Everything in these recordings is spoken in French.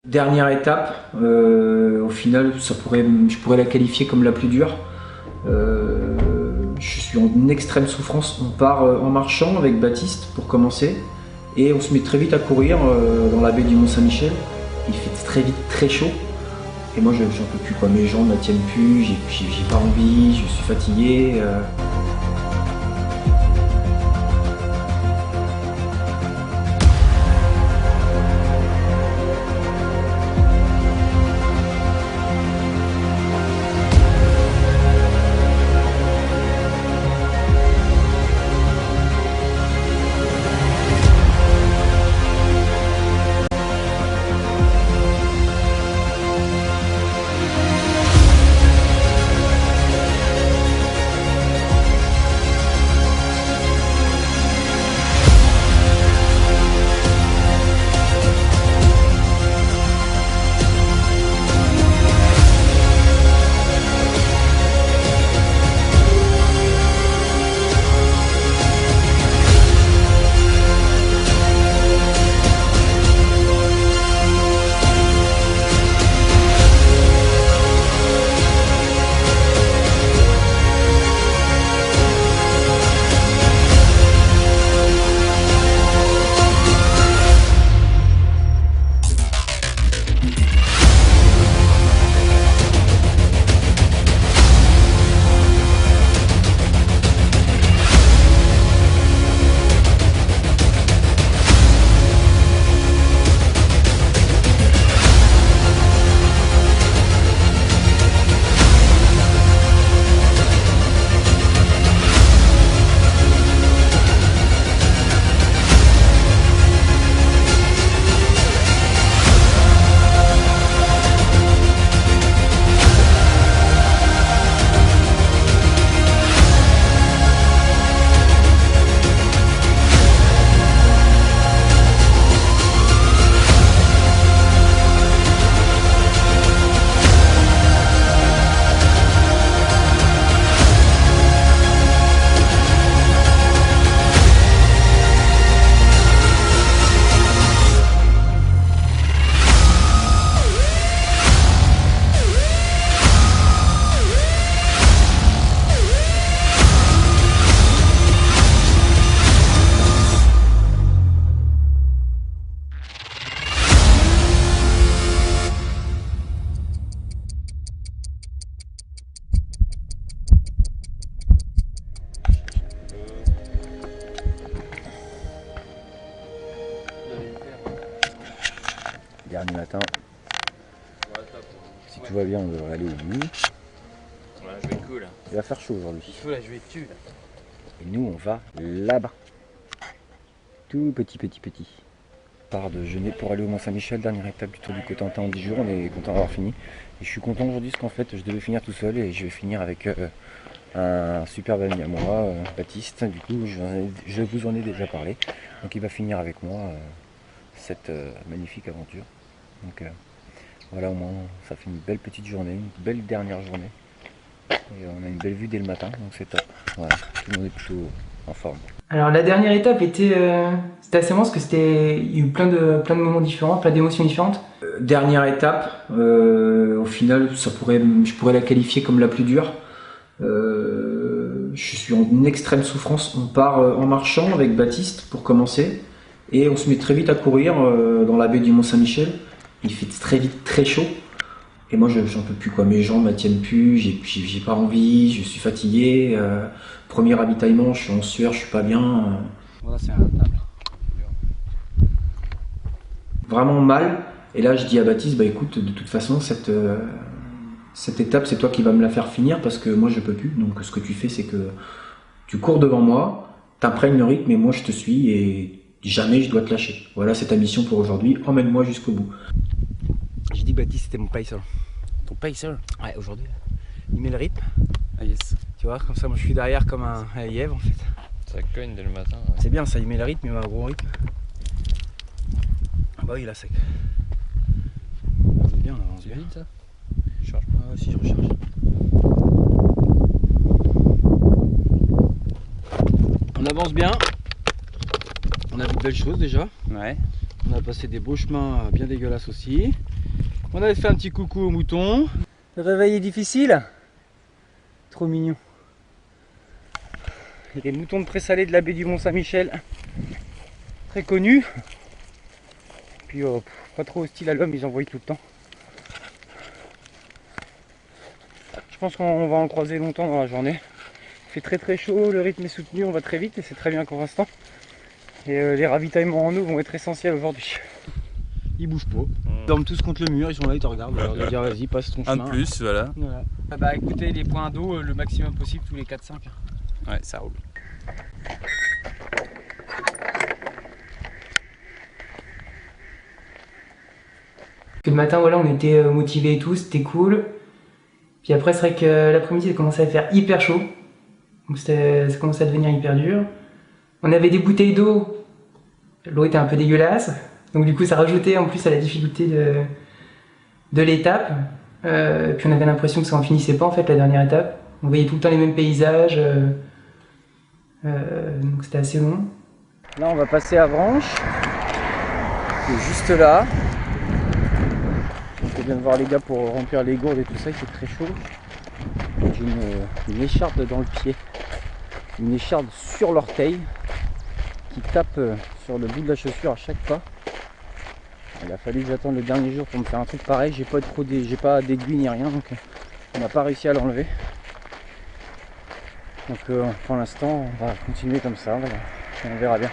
Dernière étape, au final je pourrais la qualifier comme la plus dure. Je suis en extrême souffrance. On part en marchant avec Baptiste pour commencer et on se met très vite à courir dans la baie du Mont-Saint-Michel. Il fait très vite très chaud et moi j'en peux plus quoi. Mes jambes ne tiennent plus, j'ai pas envie, je suis fatigué. Dernier matin, si tout va bien, on devrait aller au bout. Ouais, je vais être cool. Il va faire chaud aujourd'hui. Il faut la jouer dessus là. Et nous, on va là-bas. Tout petit. On part de Genet pour aller au Mont-Saint-Michel, dernière étape du Tour du Cotentin en 10 jours. On est content d'avoir fini. Et je suis content aujourd'hui parce qu'en fait, je devais finir tout seul et je vais finir avec un superbe ami à moi, Baptiste. Du coup, je vous en ai déjà parlé. Donc il va finir avec moi cette magnifique aventure. Donc voilà, au moins ça fait une belle petite journée, une belle dernière journée. Et on a une belle vue dès le matin, donc c'est top. Voilà, tout le monde est plutôt en forme. Alors la dernière étape c'était assez marrant parce que il y a eu plein de moments différents, plein d'émotions différentes. Dernière étape, au final je pourrais la qualifier comme la plus dure. Je suis en extrême souffrance. On part en marchant avec Baptiste pour commencer et on se met très vite à courir dans la baie du Mont-Saint-Michel. Il fait très vite très chaud et moi j'en peux plus quoi. Mes jambes ne tiennent plus, j'ai pas envie, je suis fatigué. Premier ravitaillement, je suis en sueur, je suis pas bien. Voilà, c'est un table. Vraiment mal. Et là je dis à Baptiste, bah écoute, de toute façon cette étape c'est toi qui vas me la faire finir parce que moi je peux plus. Donc ce que tu fais c'est que tu cours devant moi, t'imprègnes le rythme et moi je te suis et jamais je dois te lâcher. Voilà, c'est ta mission pour aujourd'hui, emmène-moi jusqu'au bout. J'ai dit Baptiste c'était mon pacer. Ton pacer? Ouais, aujourd'hui. Il met le rythme, Ah yes. tu vois, comme ça moi je suis derrière comme un lièvre en fait. Ça cogne dès le matin. C'est bien ça, il met le rythme, il met un gros rythme. Ah bah oui là c'est bien, on avance C'est bien. vite ça? Je charge pas. Ah si je recharge. On avance bien. On a vu de belles choses déjà. Ouais. On a passé des beaux chemins bien dégueulasses aussi. On avait fait un petit coucou aux moutons. Le réveil est difficile. Trop mignon. Il y a les moutons de présalé de la baie du Mont-Saint-Michel. Très connus. Puis pas trop hostile à l'homme, ils envoient tout le temps. Je pense qu'on va en croiser longtemps dans la journée. Il fait très très chaud, le rythme est soutenu, on va très vite et c'est très bien pour l'instant. Et les ravitaillements en eau vont être essentiels aujourd'hui. Ils bougent pas. Ils dorment tous contre le mur, ils sont là, ils te regardent. Alors de dire vas-y, passe ton chemin. Un de plus, voilà. Voilà. Bah écoutez, les points d'eau le maximum possible tous les 4-5. Ouais, ça roule. Le matin, voilà, on était motivés et tout, c'était cool. Puis après, c'est vrai que l'après-midi, ça commençait à faire hyper chaud. Donc ça commençait à devenir hyper dur. On avait des bouteilles d'eau. L'eau était un peu dégueulasse. Donc du coup, ça rajoutait en plus à la difficulté de l'étape. Puis on avait l'impression que ça en finissait pas en fait, la dernière étape. On voyait tout le temps les mêmes paysages. Donc c'était assez long. Là, on va passer à Branche. C'est juste là. Je viens de voir les gars pour remplir les gourdes et tout ça, il fait très chaud. J'ai une écharpe dans le pied, une écharpe sur l'orteil qui tape sur le bout de la chaussure à chaque pas. Il a fallu que j'attende le dernier jour pour me faire un truc pareil. J'ai pas d'aiguille ni rien, donc on n'a pas réussi à l'enlever. Donc pour l'instant, on va continuer comme ça, on verra bien.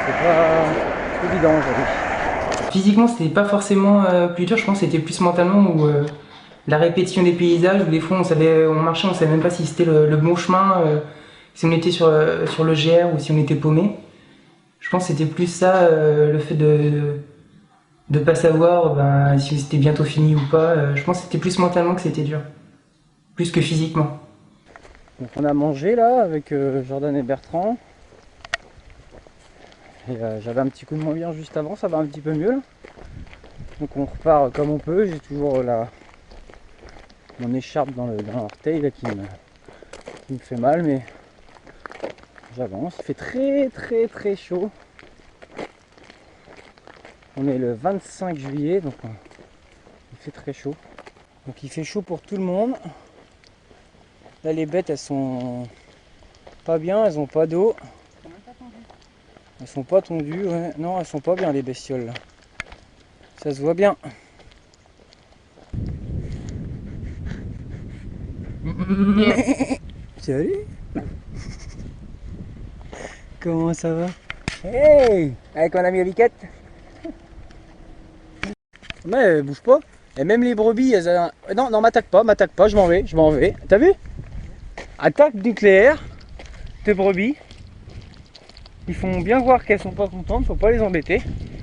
C'est pas évident aujourd'hui. Physiquement, c'était pas forcément plus dur, je pense que c'était plus mentalement où la répétition des paysages, où des fois on marchait, on savait même pas si c'était le bon chemin, si on était sur le GR ou si on était paumé. Je pense que c'était plus ça, le fait de pas savoir si c'était bientôt fini ou pas. Je pense que c'était plus mentalement que c'était dur, plus que physiquement. Donc on a mangé là avec Jordan et Bertrand. Et j'avais un petit coup de moins bien juste avant, ça va un petit peu mieux là. Donc on repart comme on peut, j'ai toujours mon écharpe dans l'orteil là qui me fait mal, mais j'avance. Il fait très très très chaud. On est le 25 juillet, donc il fait très chaud. Donc il fait chaud pour tout le monde. Là les bêtes elles sont pas bien, elles ont pas d'eau. Elles sont pas tondues, ouais. Non, elles sont pas bien les bestioles là. Ça se voit bien. Salut. Comment ça va? Hey, avec mon ami Riquette. Mais elle bouge pas. Et même les brebis, elles... Non, m'attaque pas, je m'en vais. T'as vu? Attaque nucléaire de brebis. Ils font bien voir qu'elles sont pas contentes, faut pas les embêter.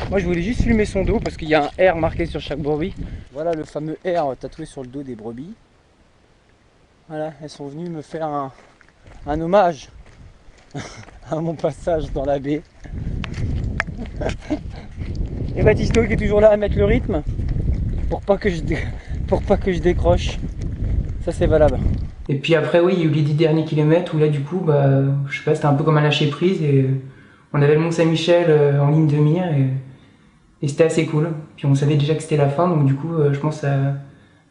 Moi je voulais juste filmer son dos parce qu'il y a un R marqué sur chaque brebis. Voilà le fameux R tatoué sur le dos des brebis. Voilà, elles sont venues me faire un hommage à mon passage dans la baie. Et Baptisto qui est toujours là à mettre le rythme pour pas que je décroche. Ça c'est valable. Et puis après, oui, il y a eu les 10 derniers kilomètres où là, du coup, je sais pas, c'était un peu comme un lâcher prise et on avait le Mont-Saint-Michel en ligne de mire et c'était assez cool. Puis on savait déjà que c'était la fin, donc du coup, je pense que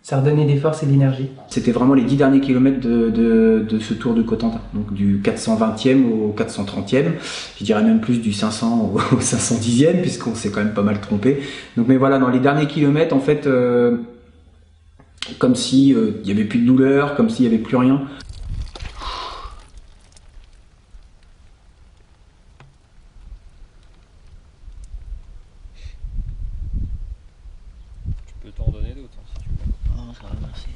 ça redonnait des forces et de l'énergie. C'était vraiment les 10 derniers kilomètres de ce Tour du Cotentin, donc du 420e au 430e, je dirais même plus du 500 au 510e, puisqu'on s'est quand même pas mal trompé. Donc, mais voilà, dans les derniers kilomètres, en fait, comme si il n'y avait plus de douleur, comme s'il n'y avait plus rien. Tu peux t'en donner d'autres hein, si tu veux. Oh, ça va, merci.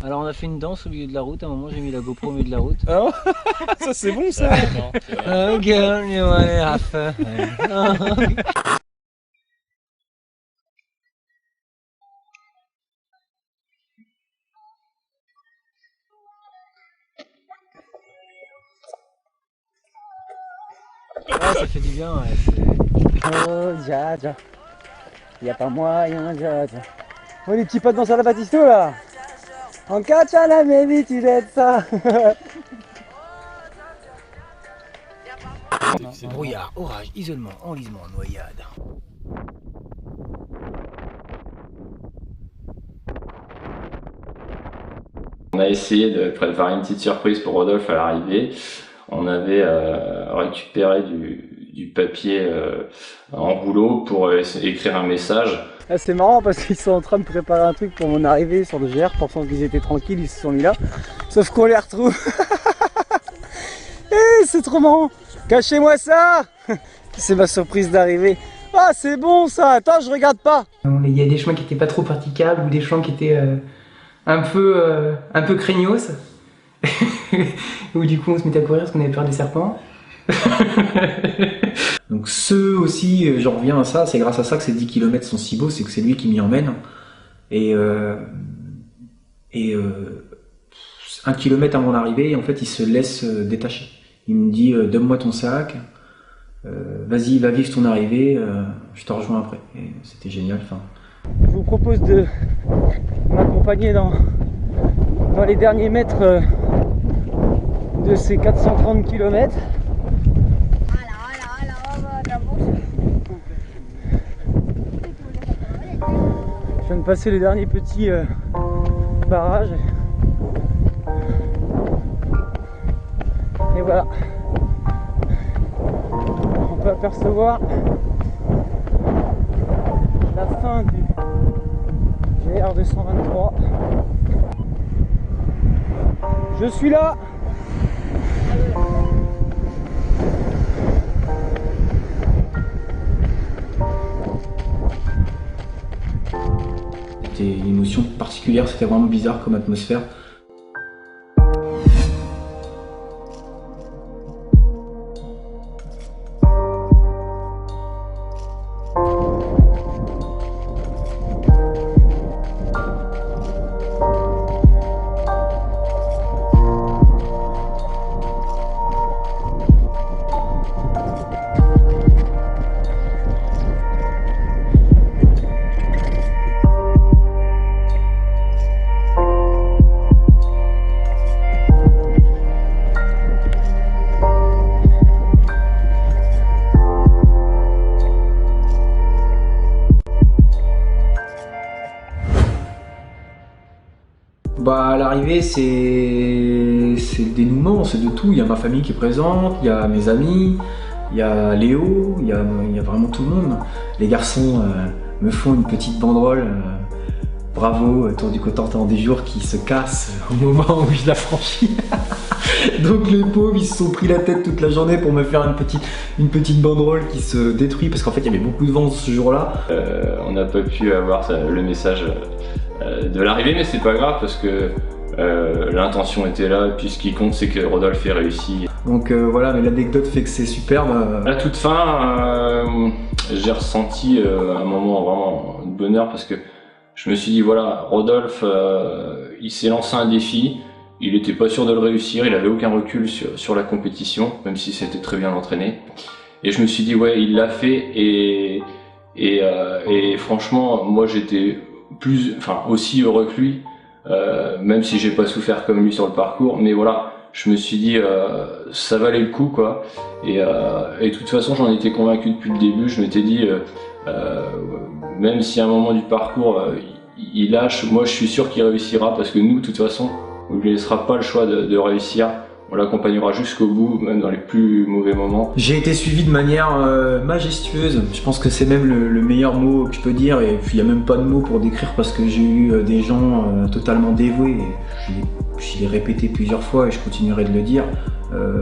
Alors on a fait une danse au milieu de la route, à un moment j'ai mis la GoPro au milieu de la route. Ah, ça c'est bon ça. Non, c'est vrai. Oh girl, you wanna have fun. Ah, ça fait du bien, ouais. Oh, Dja, Dja. Y'a pas moyen, Dja, Dja. Oh, les petits potes dans la Baptisto là. En caccia la baby, tu l'aides ça. Brouillard, orage, isolement, enlisement, noyade. On a essayé de préparer une petite surprise pour Rodolphe à l'arrivée. On avait récupéré du papier en rouleau pour écrire un message. Ah, c'est marrant parce qu'ils sont en train de préparer un truc pour mon arrivée sur le GR, pensant qu'ils étaient tranquilles, ils se sont mis là. Sauf qu'on les retrouve. C'est trop marrant. Cachez-moi ça. C'est ma surprise d'arrivée. Ah, c'est bon ça. Attends, je regarde pas. Il y a des chemins qui n'étaient pas trop praticables ou des chemins qui étaient un peu craignos. Où du coup on se mettait à courir parce qu'on avait peur des serpents. Donc ceux aussi, j'en reviens à ça, c'est grâce à ça que ces 10 km sont si beaux, c'est que c'est lui qui m'y emmène. Et 1 kilomètre avant l'arrivée, en fait il se laisse détacher. Il me dit donne-moi ton sac, vas-y va vivre ton arrivée, je te rejoins après. Et c'était génial. Enfin. Je vous propose de m'accompagner dans les derniers mètres de ces 430 km. Je viens de passer les derniers petits barrages. Et voilà. On peut apercevoir la fin du GR 223. Je suis là. C'était une émotion particulière, c'était vraiment bizarre comme atmosphère. Bah à l'arrivée c'est le dénouement, c'est de tout. Il y a ma famille qui est présente, il y a mes amis, il y a Léo, il y a vraiment tout le monde. Les garçons me font une petite banderole, bravo, Tour du Cotentin des jours qui se casse au moment où je la franchis. Donc les pauvres ils se sont pris la tête toute la journée pour me faire une petite banderole qui se détruit parce qu'en fait il y avait beaucoup de vent ce jour-là. On n'a pas pu avoir le message de l'arrivée, mais c'est pas grave parce que l'intention était là, et puis ce qui compte c'est que Rodolphe ait réussi. Donc voilà, mais l'anecdote fait que c'est superbe. À la toute fin, j'ai ressenti un moment vraiment de bonheur parce que je me suis dit voilà, Rodolphe il s'est lancé un défi, il n'était pas sûr de le réussir, il avait aucun recul sur la compétition, même si c'était très bien entraîné. Et je me suis dit ouais, il l'a fait et franchement, moi j'étais aussi heureux que lui, même si j'ai pas souffert comme lui sur le parcours, mais voilà, je me suis dit ça valait le coup quoi. Et de toute façon j'en étais convaincu depuis le début, je m'étais dit même si à un moment du parcours il lâche, moi je suis sûr qu'il réussira parce que nous de toute façon on lui laissera pas le choix de réussir. On l'accompagnera jusqu'au bout, même dans les plus mauvais moments. J'ai été suivi de manière majestueuse. Je pense que c'est même le meilleur mot que je peux dire. Et puis il n'y a même pas de mots pour décrire parce que j'ai eu des gens totalement dévoués. Je l'ai répété plusieurs fois et je continuerai de le dire.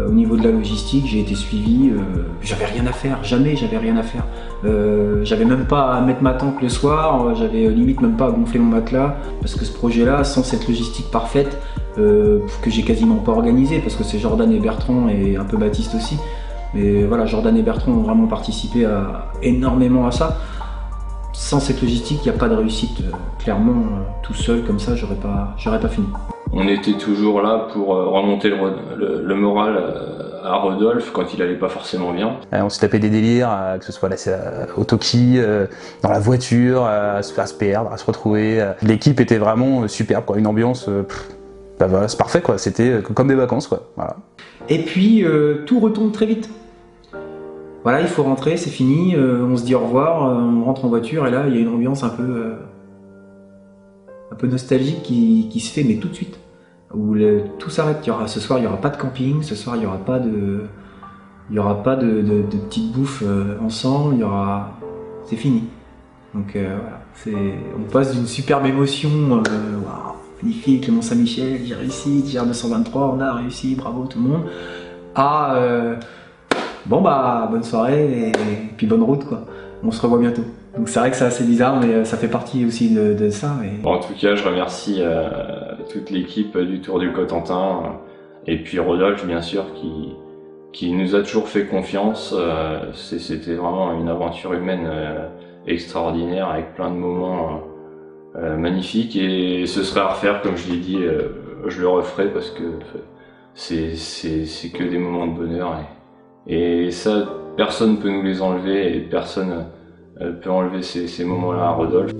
Au niveau de la logistique, j'ai été suivi. J'avais rien à faire. Jamais j'avais rien à faire. J'avais même pas à mettre ma tente le soir. J'avais limite même pas à gonfler mon matelas. Parce que ce projet-là, sans cette logistique parfaite, que j'ai quasiment pas organisé parce que c'est Jordan et Bertrand et un peu Baptiste aussi, mais voilà, Jordan et Bertrand ont vraiment participé énormément à ça. Sans cette logistique, il n'y a pas de réussite. Clairement, tout seul comme ça, j'aurais pas fini. On était toujours là pour remonter le moral à Rodolphe quand il allait pas forcément bien. On s'est tapé des délires, que ce soit au Toki, dans la voiture, à se faire se perdre, à se retrouver. L'équipe était vraiment superbe, quoi. Une ambiance, bah voilà, c'est parfait quoi, c'était comme des vacances quoi. Voilà. Et puis tout retombe très vite. voilà, il faut rentrer, c'est fini, on se dit au revoir, on rentre en voiture et là il y a une ambiance un peu nostalgique qui se fait, mais tout de suite. Où tout s'arrête. Ce soir il n'y aura pas de camping, ce soir il n'y aura pas de petite bouffe ensemble, c'est fini. Donc voilà, on passe d'une superbe émotion, waouh, magnifique, le Mont-Saint-Michel, j'ai réussi, GR223, on a réussi, bravo tout le monde, à bon bah bonne soirée et puis bonne route quoi, on se revoit bientôt. Donc c'est vrai que c'est assez bizarre, mais ça fait partie aussi de ça. Bon, en tout cas, je remercie toute l'équipe du Tour du Cotentin et puis Rodolphe bien sûr qui nous a toujours fait confiance. C'était vraiment une aventure humaine extraordinaire avec plein de moments magnifiques et ce serait à refaire, comme je l'ai dit, je le referai parce que c'est que des moments de bonheur et ça personne peut nous les enlever et personne peut enlever ces moments-là à Rodolphe.